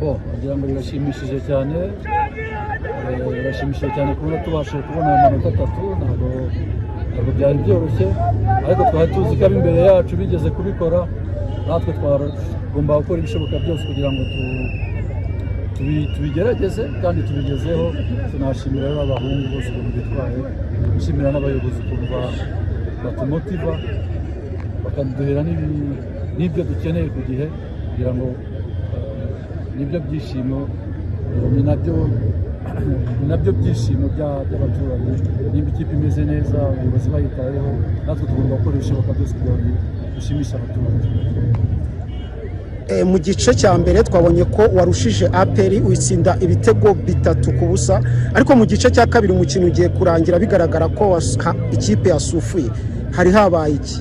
wagira ngo birashimishije cyane kubona tubashije kubona amanota 3 ntabwo byari byoroshye ariko twari tuzi ko imbere yacu bigeze kubikora natwe twagomba gukora ibishoboka byose kugira ngo tubigerageze kandi tubigezeho. Tunashimira abahungu bose ukuntu bitwaye, nshimira n'abayobozi ukuntu batumotiva bakaduhera n'ibyo dukeneye ku gihe kugira ngo nibyo byishimo ni nabyo byishimo by'abaturage. Nimba ikipe imeze neza abayobozi bayitayeho natwe tugomba gukora ibishoboka byose kugira ngo dushimishe abaturage. Mu gice cya mbere twabonye ko warushije APR uyitsinda ibitego 3-0, ariko mu gice cya kabiri umukino ugiye kurangira bigaragara ko ikipe yasufuye. Hari habaye iki?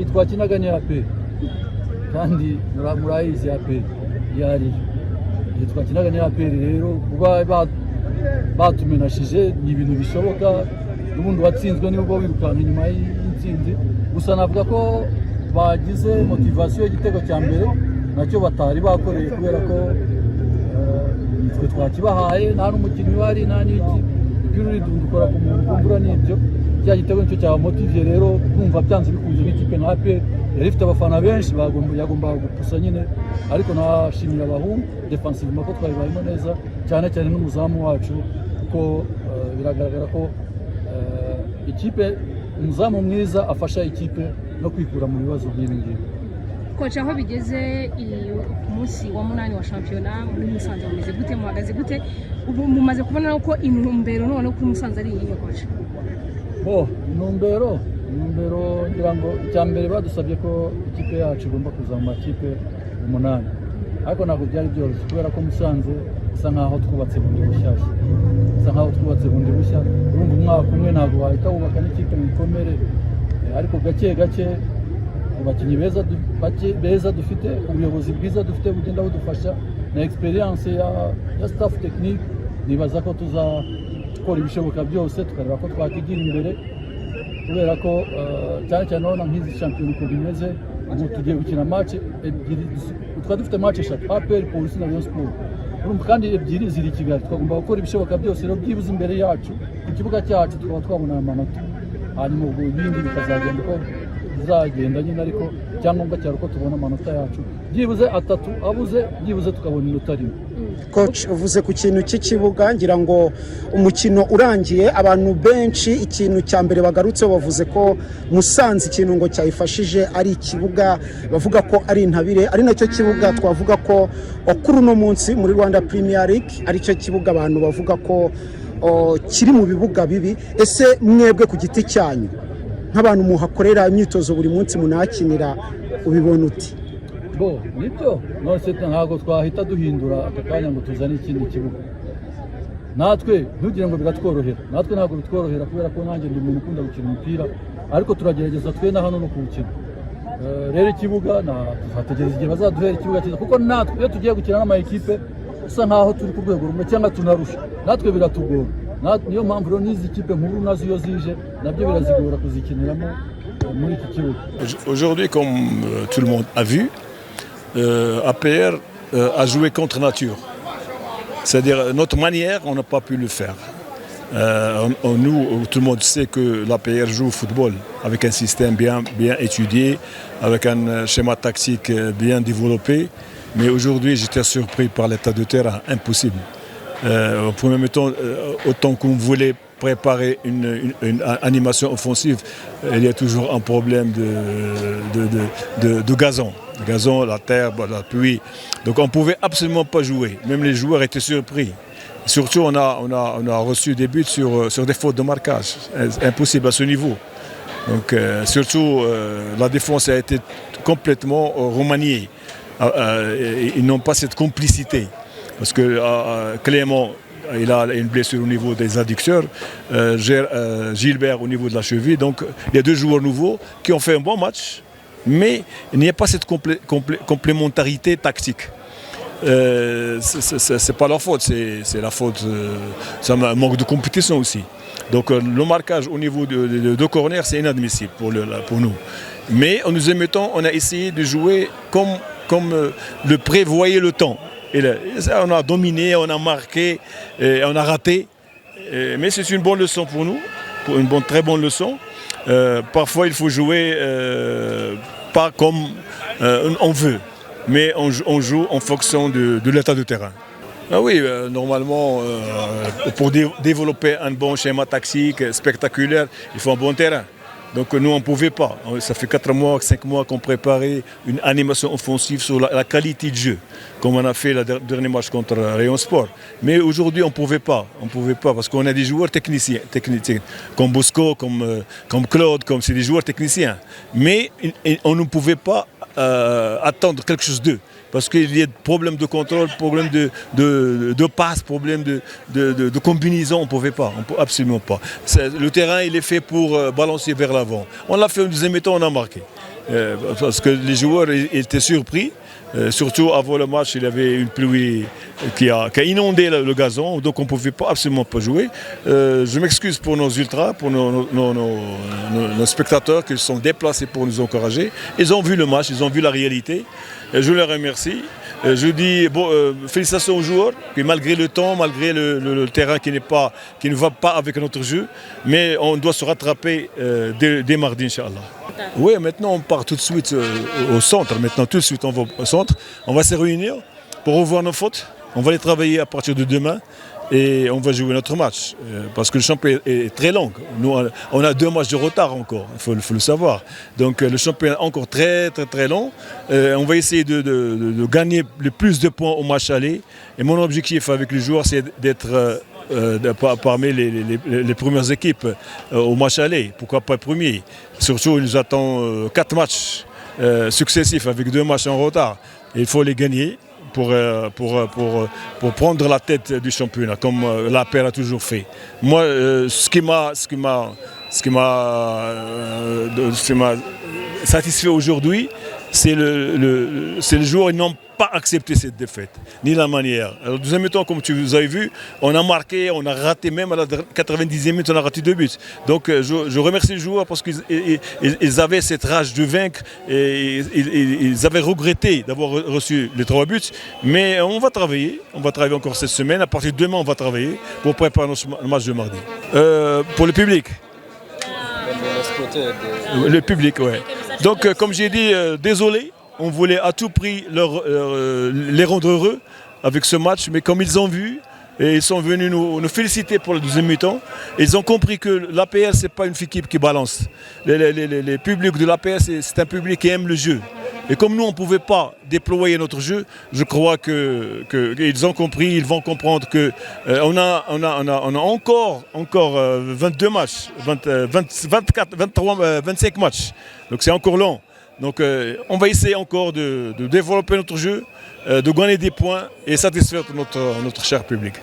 Twakinaga ni APR kandi murayizi APR yari twakinaga ni APR rero kuba batumenashije ni ibintu bishoboka. N'ubundi watsinzwe nibwo wirukanka inyuma y'intsinzi, gusa navuga ko bagize motivation y'igitego cya mbere nacyo batari bakoreye kubera ko twe twakibahaye nta n'umukinnyi wari nta n'iki by'uri dukora ku muntu kumbura n'ibyo cya gitego nicyo cya motive rero kumva byanze bikunze n'ikipe nka APR yari ifite abafana benshi yagombaga gupusa nyine, ariko nashimira abahungu defensivement ko twabibayemo neza cyane cyane n'umuzamu wacu kuko biragaragara ko ikipe umuzamu mwiza afasha ikipe no kwikura mu bibazo by'ibi ngibi. Kocha, aho bigeze ku munsi wa 8 wa shampiyona muri Musanze bameze gute, muhagaze gute, ubu mumaze kubona ko intumbero none ko Musanze ari iyihe Kocha? Intumbero ngira ngo icyambere badusabye ko ikipe yacu igomba kuza mu makipe 8, ariko ntabwo byari byoroshye kubera ko Musanze isa nkaho twubatse bundi bushya urumva umwaka umwe ntabwo wahita wubaka n'ikipe mikomere, ariko gake abakinnyi beza dufite, ubuyobozi bwiza dufite bugenda budufasha na experience ya staff technique. Nibaza ko tuzakora ibishoboka byose tukareba ko twakigira imbere kubera ko cyane cyane none nk'izi shampiyona uko bimeze ubu tugiye gukina match ebyiri, twari dufite match 3 APR Police na Rayon Sport urumva kandi ebyiri ziri i Kigali. Twagomba gukora ibishoboka byose rero byibuze imbere yacu ku kibuga cyacu tukaba twabona amanota, hanyuma ubwo ibindi bikazagenda uko bizagenda nyine, ariko icyangombwa cyari uko tubona amanota yacu byibuze 3 abuze byibuze tukabona inota rimwe. Coach, uvuze ku kintu cy'ikibuga, ngira ngo umukino urangiye abantu benshi ikintu cya mbere bagarutseho bavuze ko Musanze ikintu ngo cyayifashije ari ikibuga, bavuga ko ari intabire, ari nacyo kibuga twavuga ko kuri uno munsi muri Rwanda Premier League ari cyo kibuga abantu bavuga ko kiri mu bibuga bibi. Ese mwebwe ku giti cyanyu nk'abantu muhakorera imyitozo buri munsi munakinira ubibona uti? Nibyo nose ntabwo twahita duhindura akakanya ngo tuzane ikindi kibuga. Natwe ntugire ngo biratworohera, natwe ntabwo bitworohera kubera ko nanjye ndi umuntu ukunda gukina umupira, ariko turagerageza twe na hano no kuwukina. Rero ikibuga tuzategereza igihe bazaduhera ikibuga cyiza, kuko natwe iyo tugiye gukina n'ama ekipe usa nkaho turi ku rwego rumwe cyangwa tunarusha, natwe biratugora. Niyo mpamvu rero n'izi kipe nkuru nazo iyo zije nabyo birazigora kuzikiniramo muri iki kibuga. Aujourd'hui, comme tout le monde a vu, APR a joué contre nature. C'est-à-dire, notre manière, on n'a pas pu le faire. Nous, tout le monde sait que l'APR joue au football avec un système bien étudié, avec un schéma tactique bien développé. Mais aujourd'hui, j'étais surpris par l'état de terrain, impossible. Au premier temps, autant qu'on voulait préparer une animation offensive, il y a toujours un problème de gazon. Le gazon, la terre, la pluie. Donc on ne pouvait absolument pas jouer. Même les joueurs étaient surpris. Surtout, on a reçu des buts sur des fautes de marquage. Impossible à ce niveau. Donc surtout, la défense a été complètement remaniée. Ils n'ont pas cette complicité. Parce que Clément, il a une blessure au niveau des adducteurs, Gilbert au niveau de la cheville. Donc il y a deux joueurs nouveaux qui ont fait un bon match, mais il n'y a pas cette complémentarité tactique. C'est pas leur faute, c'est la faute, c'est un manque de compétition aussi. Donc le marquage au niveau de corner, c'est inadmissible pour nous. Mais en nous émettant, on a essayé de jouer comme le prévoyait le temps. On a dominé, on a marqué, et on a raté. Mais c'est une bonne leçon pour nous, très bonne leçon. Parfois, il faut jouer pas comme on veut, mais on joue en fonction de l'état de terrain. Ah oui, normalement, pour développer un bon schéma tactique spectaculaire, il faut un bon terrain. Donc nous, on ne pouvait pas. Ça fait 4 mois, 5 mois qu'on préparait une animation offensive sur la qualité de jeu, comme on a fait le dernier match contre Rayon Sport. Mais aujourd'hui, on ne pouvait pas. On pouvait pas parce qu'on a des joueurs techniciens, comme Bosco, comme Claude, c'est des joueurs techniciens. Mais on ne pouvait pas attendre quelque chose d'eux. Parce qu'il y a des problèmes de contrôle, problèmes de passe, problèmes de combinaison, on ne pouvait pas, absolument pas. Le terrain, il est fait pour balancer vers l'avant. On l'a fait au deuxième temps, on a marqué. Parce que les joueurs étaient surpris. Surtout avant le match, il y avait une pluie qui a inondé le gazon, donc on ne pouvait absolument pas jouer. Je m'excuse pour nos ultras, pour nos spectateurs qui se sont déplacés pour nous encourager. Ils ont vu le match, ils ont vu la réalité. Je les remercie. Je dis félicitations aux joueurs, qui malgré le temps, malgré le terrain qui ne va pas avec notre jeu, mais on doit se rattraper dès mardi, Inch'Allah. Oui, maintenant on part tout de suite au centre. Maintenant tout de suite on va au centre. On va se réunir pour revoir nos fautes. On va les travailler à partir de demain et on va jouer notre match. Parce que le championnat est très long. Nous, on a 2 matchs de retard encore, il faut le savoir. Donc le championnat est encore très très très long. On va essayer de gagner le plus de points au match aller. Et mon objectif avec les joueurs, c'est d'être parmi les premières équipes au match aller, pourquoi pas premier. Surtout, il nous attend 4 matchs successifs avec 2 matchs en retard. Et il faut les gagner pour prendre la tête du championnat, comme l'APR a toujours fait. Moi, ce qui m'a satisfait aujourd'hui, c'est les joueurs qui n'ont pas accepté cette défaite, ni la manière. Alors, deuxième temps, comme vous avez vu, on a marqué, on a raté, même à la 90e minute, on a raté 2 buts. Donc je remercie les joueurs parce qu'ils avaient cette rage de vaincre et ils avaient regretté d'avoir reçu les 3 buts. Mais on va travailler encore cette semaine. À partir de demain, on va travailler pour préparer notre match de mardi. Pour le public. Le public, oui. Donc, comme j'ai dit, désolé, on voulait à tout prix les rendre heureux avec ce match, mais comme ils ont vu, et ils sont venus nous féliciter pour le deuxième mi-temps, ils ont compris que l'APR, ce n'est pas une équipe qui balance. Les publics de l'APR, c'est un public qui aime le jeu. Et comme nous, on ne pouvait pas déployer notre jeu, je crois qu'ils ont compris, ils vont comprendre qu'on a encore 22 matchs, 24, 23, 25 matchs. Donc c'est encore long. Donc on va essayer encore de développer notre jeu, de gagner des points et satisfaire notre cher public.